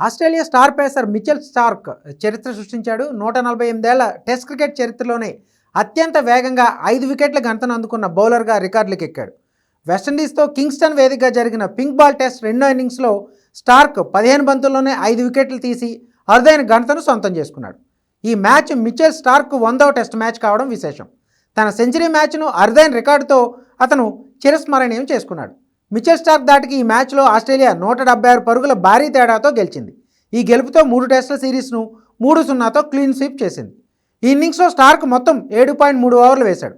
Australia star pacer Mitchell Starc చరిత్ర సృష్టించాడు. 148 ఏళ్ల టెస్ట్ క్రికెట్ చరిత్రలోనే అత్యంత వేగంగా 5 వికెట్ల గంతను అందుకున్న బౌలర్గా రికార్డులకు ఎక్కాడు. వెస్టిండీస్తో కింగ్స్టన్ వేదికగా జరిగిన పింక్ బాల్ టెస్ట్ రెండో ఇన్నింగ్స్లో స్టార్క్ 15 బంతుల్లోనే 5 వికెట్లు తీసి అరుదైన ఘనతను సొంతం చేసుకున్నాడు. ఈ మ్యాచ్ మిచెల్ స్టార్క్ 100వ టెస్ట్ మ్యాచ్ కావడం విశేషం. తన సెంచరీ మ్యాచ్ను అరుదైన రికార్డుతో అతను చిరస్మరణీయం చేసుకున్నాడు. మిచెల్ స్టార్క్ దాటికి ఈ మ్యాచ్లో ఆస్ట్రేలియా 176 పరుగుల భారీ తేడాతో గెలిచింది. ఈ గెలుపుతో 3 టెస్టుల సిరీస్ను 3-0తో క్లీన్ స్వీప్ చేసింది. ఈ ఇన్నింగ్స్లో స్టార్క్ మొత్తం 7.3 ఓవర్లు వేశాడు.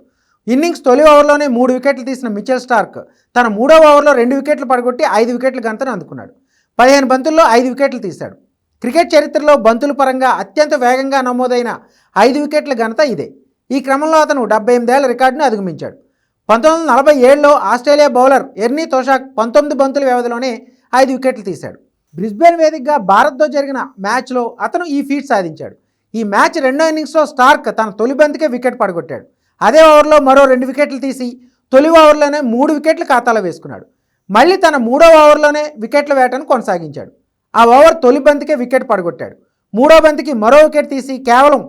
ఇన్నింగ్స్ తొలి ఓవర్లోనే 3 వికెట్లు తీసిన మిచెల్ స్టార్క్ తన 3వ ఓవర్లో 2 వికెట్లు పడగొట్టి 5 వికెట్ల గంతను అందుకున్నాడు. 15 బంతుల్లో 5 వికెట్లు తీశాడు. క్రికెట్ చరిత్రలో బంతుల పరంగా అత్యంత వేగంగా నమోదైన 5 వికెట్ల ఘనత ఇదే. ఈ క్రమంలో అతను 78 ఏళ్ల రికార్డును అధిగమించాడు. 1947లో ఆస్ట్రేలియా బౌలర్ ఎర్నీ తోషాక్ 19 బంతుల వ్యవధిలోనే 5 వికెట్లు తీశాడు. బ్రిస్బేన్ వేదికగా భారత్తో జరిగిన మ్యాచ్లో అతను ఈ ఫీట్ సాధించాడు. ఈ మ్యాచ్ రెండో ఇన్నింగ్స్లో స్టార్క్ తన తొలి బంతికే వికెట్ పడగొట్టాడు. అదే ఓవర్లో మరో 2 వికెట్లు తీసి తొలి ఓవర్లోనే 3 వికెట్లు ఖాతాలో వేసుకున్నాడు. మళ్ళీ తన 3వ ఓవర్లోనే వికెట్ల వేటను కొనసాగించాడు. ఆ ఓవర్ తొలి బంతికే వికెట్ పడగొట్టాడు. 3వ బంతికి మరో వికెట్ తీసి కేవలం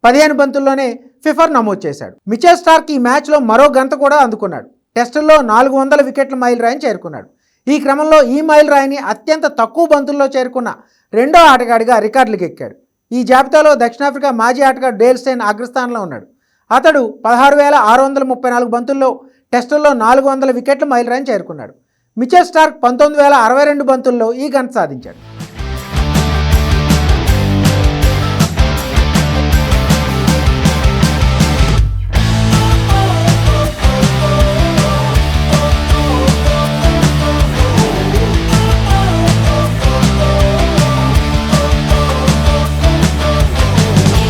15 బంతుల్లోనే ఫిఫర్ నమోదు చేశాడు. మిచెల్ స్టార్క్ ఈ మ్యాచ్లో మరో గంత కూడా అందుకున్నాడు. టెస్టుల్లో 400 వికెట్ల మైల్ రాయిని చేరుకున్నాడు. ఈ క్రమంలో ఈ మైల్ రాయిని అత్యంత తక్కువ బంతుల్లో చేరుకున్న రెండో ఆటగాడిగా రికార్డులకు ఎక్కాడు. ఈ జాబితాలో దక్షిణాఫ్రికా మాజీ ఆటగాడు డేల్ స్టెయిన్ అగ్రస్థానంలో ఉన్నాడు. అతడు 16,634 బంతుల్లో టెస్టుల్లో 400 వికెట్ల మైల్ రాయిని చేరుకున్నాడు. మిచెల్ స్టార్క్ 19,062 బంతుల్లో ఈ ఘనత సాధించాడు.